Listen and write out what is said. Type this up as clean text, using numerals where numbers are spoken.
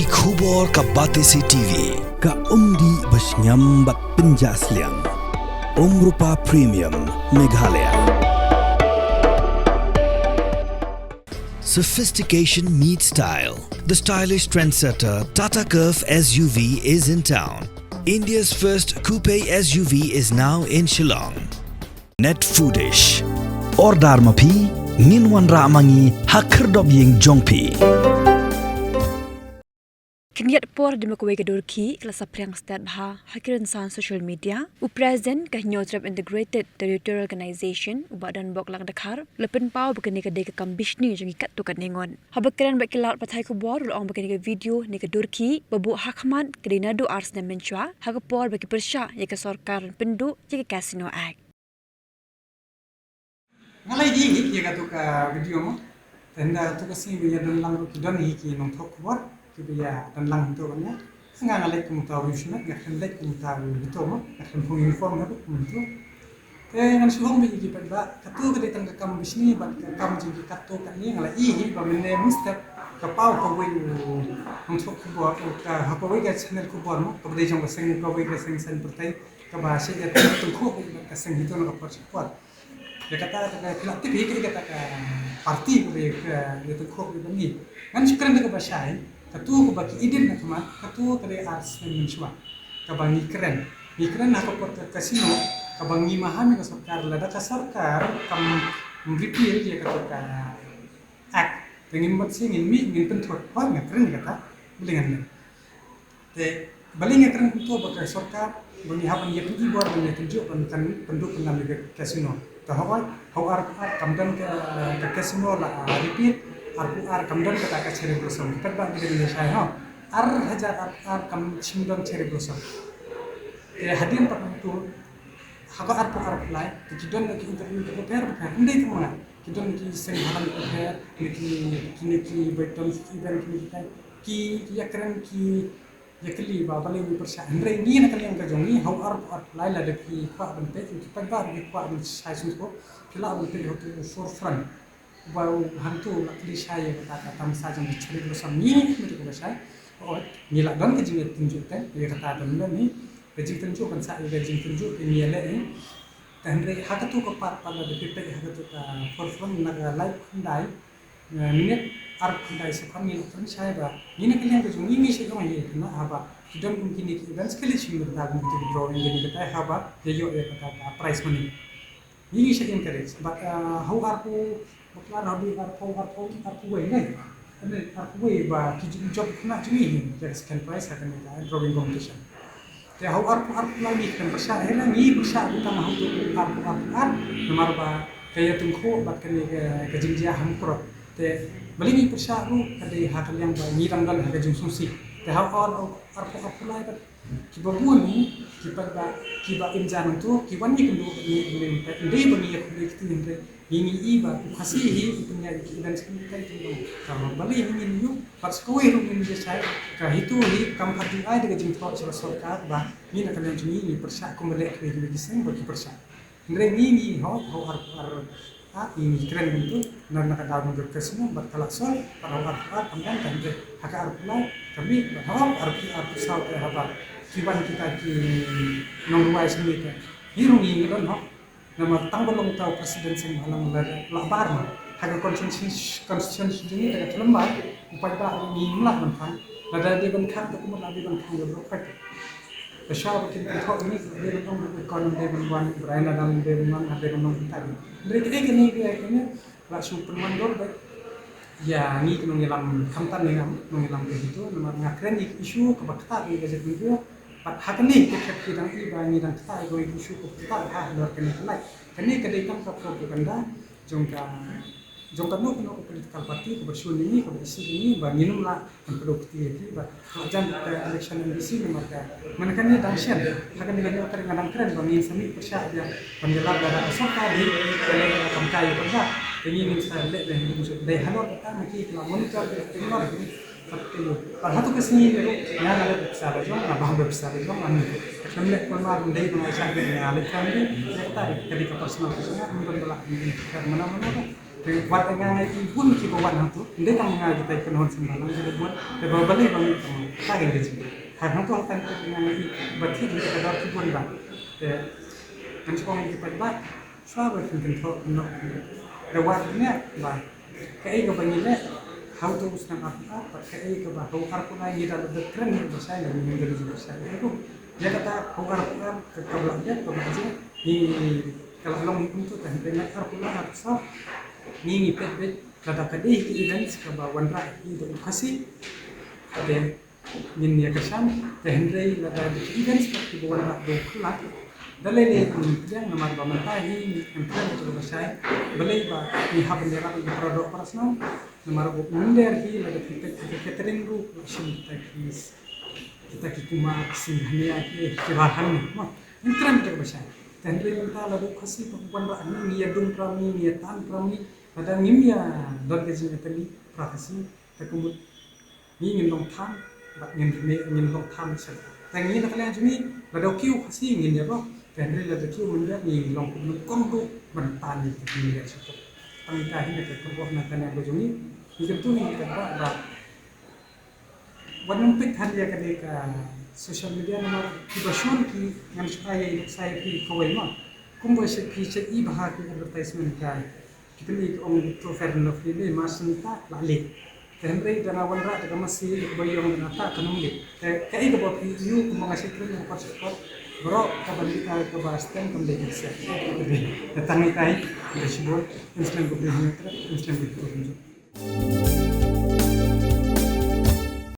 Ki khubor ka Batesi TV. Ka umdi basnyambat penjaslian. Rupa Premium Meghalaya. Sophistication meets style. The stylish trendsetter Tata Curve SUV is in town. India's first coupe SUV is now in Shillong. Net Foodish. Ordar mapi, minwan ramangi hakerdob ying jongpi. Kiniat por di makuwe kedurki kelas apriang stat bha hakiran san social media u present ka nyotrap integrated territorial organization u badan bok lang dakhar lepen pau bekeni ka deka kambishni jangi kat tu kaningon habakran bakilaut pathai ku bor ong bekeni ka video ni kedurki babu hakman kedinadu ars na menchwa hakapor baki persya ya ka sarkar pendu ya ka casino act ngalai di ya ka tu ka video mo tenda tu ka sing ya dan lang ki don hi ki nong thok bor Kibaya dan lang itu kan ya, enggak ngalek kemutawi sunat, enggak hendak kemutawi itu mah, enggak hendak uniform itu kemutu. Ngan suhong biji pada katu ke datang ke kamu bisni, bat kamu jadi katu kan ni ngalai ini, bagaimana mustahil kapau kawai untuk kubur, kapau ke channel kubur mah, kemudian jangan seng kawai ke seng pertai, kabasi ke tungku ke seng itu nak kapur cepat. Dia kata kreatif ini kata parti ke tungku ini, ngan sekarang dia kabasai. Katu ko baki idin na kuma katu kare ars na menshwa kabangi keren nak ko kasino kabangi mahami ka sarkar lada ka sarkar kam repeal je ka ka ak pengin mat singin mi ngin pentot pa nga keren kata bulingan te balinga keren to baka sarkar bani haban ye tuji bor bani tunjuk kan penduk kan kasino to hawar kamdan ka kasino la repeat Arku kamdan kata ka cherry blossom kita bang di Indonesia ha hajar kam chimdon cherry blossom hadian pak itu haka arku lai kidon ki interview ke per ndai kemana kidon ki seng halan ke per ki beton event ki ya keren ki ya keli ba balik ni persa ndai ni nak yang ka jongi hau arku lai la de ki pa bente ki pa ba ki pa size ko kila bente hotu forefront bau hantu lakli saya kata tamsa jang dicari bersama ni mereka bersama oh nilak don kejing tunjuk kan dia kata dan ni kejing tunjuk kan saya kejing tunjuk ini ele ni dan re hak tu kepat pada depitek hak tu forefront nak live kandai minit ark kandai sepan ni kan saya ba ini kalian tu ini saya kau ni kena apa tidak mungkin ni dan sekali sih berdagang itu drawing jadi kata apa dia kata price money ini saya encourage but how arku Baklar habi arpu way ni, arpu way ba kijung job kena cumi jadi second prize akan kita drawing competition. Jadi arpu lagi kan besar, ni besar kita mahu tu arpu nomor ba kaya tungku bat kini kejingjia hamkro. Jadi beli ni besar tu kadai hakal yang ba ni ranggal hakal jung susi. Jadi arpu lagi kibabuan ni kiba injan tu kiban ni kendu ni bani aku ini iba kasihi punya dan sekitar itu kalau balik ini yuk pas kowe rumin saya kah itu hi kam hati ai dengan jengkau sarkar bah ni nak kalian ini persa kembali ke sen bagi persa ngre ni har ini keren itu nak dalam berkesima berkalak sol para har kamdan kan hak arpulai kami bahwa arpu sal apa kiban kita ki nongruai sendiri hirungi don ho nama tanggalong tahu presiden sing halang labar mah haga konstitusi ini dekat lembar upaya bah ni mulah mentang nada dia benkan tu kumul abi benkan dia berkat besar betul betul ini dia benkan ekonomi dia benkan berada dalam dia benkan ada benkan tadi dari ini dia lah super mandor baik ya ni kena ngilam kamtan ni ngilam begitu nama ngakren isu kebakta di gajet video hak ni kita iba ni dan kita ego isu kita hak dor kini kedai kan propaganda jongka no political party bersun ini isu ini banginum lah produktif ini jangan election di sini mereka ni dahsyat akan dengan orang keren bangin sami persya dia penjelar darah soka di kamkai kerja ini saya lihat dari halor kita mungkin kalau monitor tengok Kalau tu kesini tu, yang ada besar aja, nabah besar aja, anu. Kami lihat kalau dari pengacara ni, alih kami ni, saya kata jadi ke personal personal, mungkin belah mana mana tu. buat ngai pun ki bawa nang tu ndek kang ngai kita ikon hon sembalang jadi buat te balik bang ta ge de har nang tu hal tan te ngai bathi di ka dar ki bon ba te kan chong ki pa ba sa ba kin tho no de wat ne ba ka ai ga bang ne how to usna apa ka ai ga ba how har ko nai da de tren ni ba sai ni ni de ba sai itu dia kata how har ko ka ka bla dia ko ba ni kalau long itu kan pengen har ko la sa ni pet kata kadih ki events ka ba wan ra itu kasi ade nin ya kasan tehendrei la da events ka ki wan ra do khla dalai le yang namar ba mata hi employ to ba sai balai ba ni hab ne ra ba product personal namar bo under hi la da catering ru sim kita ki kuma sim hanya ki bahan ma intram to ba sai tehendrei menta la do kasi ba wan ra ni ya dum prami ni ya tan prami ada ngimya dor ke jin tali prakasi takumut ni ngin long tham ba ngin long tham sa tang ni nak lan juni la do kiu khasi ngin ya ba pen ri la do kiu mun ya ni long kum kong do ban tan ni ni ya sa tang ka hi ne ko ko na tan ya juni ni ke tu ni ka ba wan pek han ya ka de ka social media na ki ba shon ki ngam supaya saya ki ko wai ma kum ba se ki se I bah ki advertisement ka kita ni orang itu Fernando Fili masih tak lali. Henry dan awan rat juga masih bayang nata kanung ni. Kai ke bapa you mengasih krim yang support. Bro, kabali ka Boston kembali bisa. Datang ni kai, disebut instant gubernur, instant gubernur.